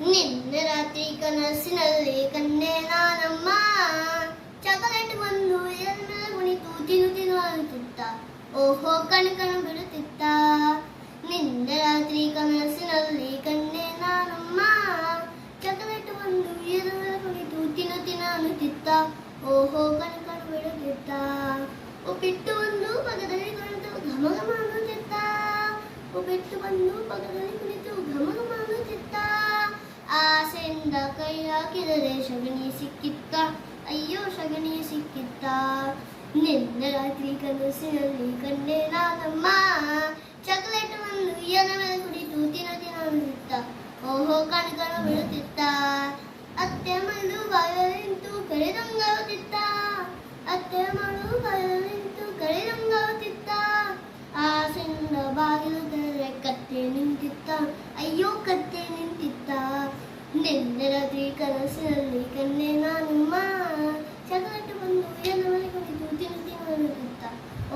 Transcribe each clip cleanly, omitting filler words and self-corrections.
ನಿನ್ನೆ ರಾತ್ರಿ ಕನಸಿನಲ್ಲಿ ಕನ್ನೆ ನಾನಮ್ಮ, ಚಾಕೊಲೇಟ್ ಬಂದು ಎಲ್ ಮೇಲೆ ಕುಣಿತು ತಿನ್ನು ತಿನ್ನು ಅನ್ನುತ್ತಿತ್ತ, ಓಹೋ ಕಣಕಣು ಬಿಡುತ್ತಿತ್ತ. ನಿನ್ನೆ ರಾತ್ರಿ ಕನಸಿನಲ್ಲಿ ಕನ್ನೆ ನಾನಮ್ಮ, ಚಾಕೊಲೇಟ್ ಬಂದು ಎಲ್ ಮೇಲೆ ಕುಣಿತು ತಿನ್ನು ತಿನ್ನು ಅನ್ನುತ್ತಿತ್ತ, ಓಹೋ ಕಣಕಣು ಬಿಡುತ್ತಿತ್ತ. ಉಪ್ಪಿಟ್ಟು ಒಂದು ಪಕ್ಕದಲ್ಲಿ ಕುಳಿತು ಘಮ ಘಮ ಅನ್ನುತ್ತಿತ್ತ, ಉಪ್ಪಿಟ್ಟು ಬಂದು ಪಕ್ಕದಲ್ಲಿ ಕುಳಿತು ಘಮ ಘಮ ಅನ್ನುತ್ತಿತ್ತ. ಆಸೆಯಿಂದ ಕೈ ಹಾಕಿದರೆ ಸಗಣಿ ಸಿಕ್ಕಿತ್ತ, ಅಯ್ಯೋ ಸಗಣಿ ಸಿಕ್ಕಿತ್ತ. ನಿನ್ನೆ ರಾತ್ರಿ ಕನಸಿನಲ್ಲಿ ಕಂಡೆ ನಾನಮ್ಮ, ಚಾಕೊಲೇಟ್ ಒಂದು ಎಲೆ ಮೇಲೆ ಕುಡಿತು ತಿನ್ನು ತಿನ್ನು ಅನ್ನುತ್ತಿತ್ತ, ಓಹೋ ಕಣಕಣು ಬಿಡುತ್ತಿತ್ತ. ಅತ್ತೆ ಮಗಳು ಬಾಯಲ್ಲಿ ನಿಂತು ಕರೆದಂಗಾಗುತ್ತಿತ್ತ, ಅತ್ತೆ ಮಗಳು ಬಾಯಲ್ಲಿ ನಿಂತು ಕರೆದಂಗಾಗುತ್ತಿತ್ತ. ಆಸೆಯಿಂದ ಬಾಗಿಲು ತೆರೆದರೆ ಕತ್ತೆ ನಿಂತಿತ್ತ, ಅಯ್ಯೋ ಕತ್ತೆ ನಿಂತಿತ್ತ. ನಿನ್ನೆ ರಾತ್ರಿ ಕನಸಿನಲ್ಲಿ ಕನ್ನೆ ನಾನಮ್ಮ, ಚಾಕೊಲೇಟ್ ಬಂದು ಎಲೆ ಮೇಲೆ ಕುಳಿತು ತಿನ್ನು ತಿನ್ನು ಅನ್ನುತ್ತಿತ್ತ,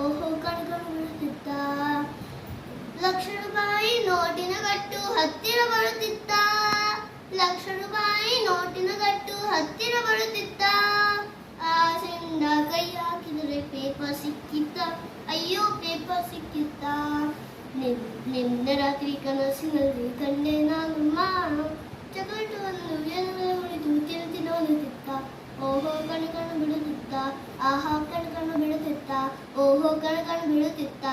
ಓಹೋ ಕಣಕಣು ಬಿಡುತ್ತಿತ್ತ. ₹1,00,000 ನೋಟಿನ ಗಟ್ಟು ಹತ್ತಿರ ಬರುತ್ತಿತ್ತ, ₹1,00,000 ನೋಟಿನ ಗಟ್ಟು ಹತ್ತಿರ ಬರುತ್ತಿತ್ತ. ಆಸೆಯಿಂದ ಕೈ ಹಾಕಿದರೆ ಪೇಪರ್ ಸಿಕ್ಕಿತ್ತ, ಅಯ್ಯೋ ಪೇಪರ್ ಸಿಕ್ಕಿತ್ತ. ನಿನ್ನೆ ರಾತ್ರಿ ಕನಸಿನಲ್ಲಿ ಕಂಡೆ ನಾನಮ್ಮ, ಚಾಕೊಲೇಟ್ ಒಂದು ಎಲೆ ಮೇಲೆ ಕುಳಿತು ತಿನ್ನು ತಿನ್ನು ಅನ್ನುತ್ತಿತ್ತ, ಓಹೋ ಕಣಕಣು ಬಿಡುತ್ತಿತ್ತ, ಆಹಾ ಕಣಕಣು ಬಿಡುತ್ತಿತ್ತ, ಓಹೋ ಕಣಕಣು ಬಿಡುತ್ತಿತ್ತ.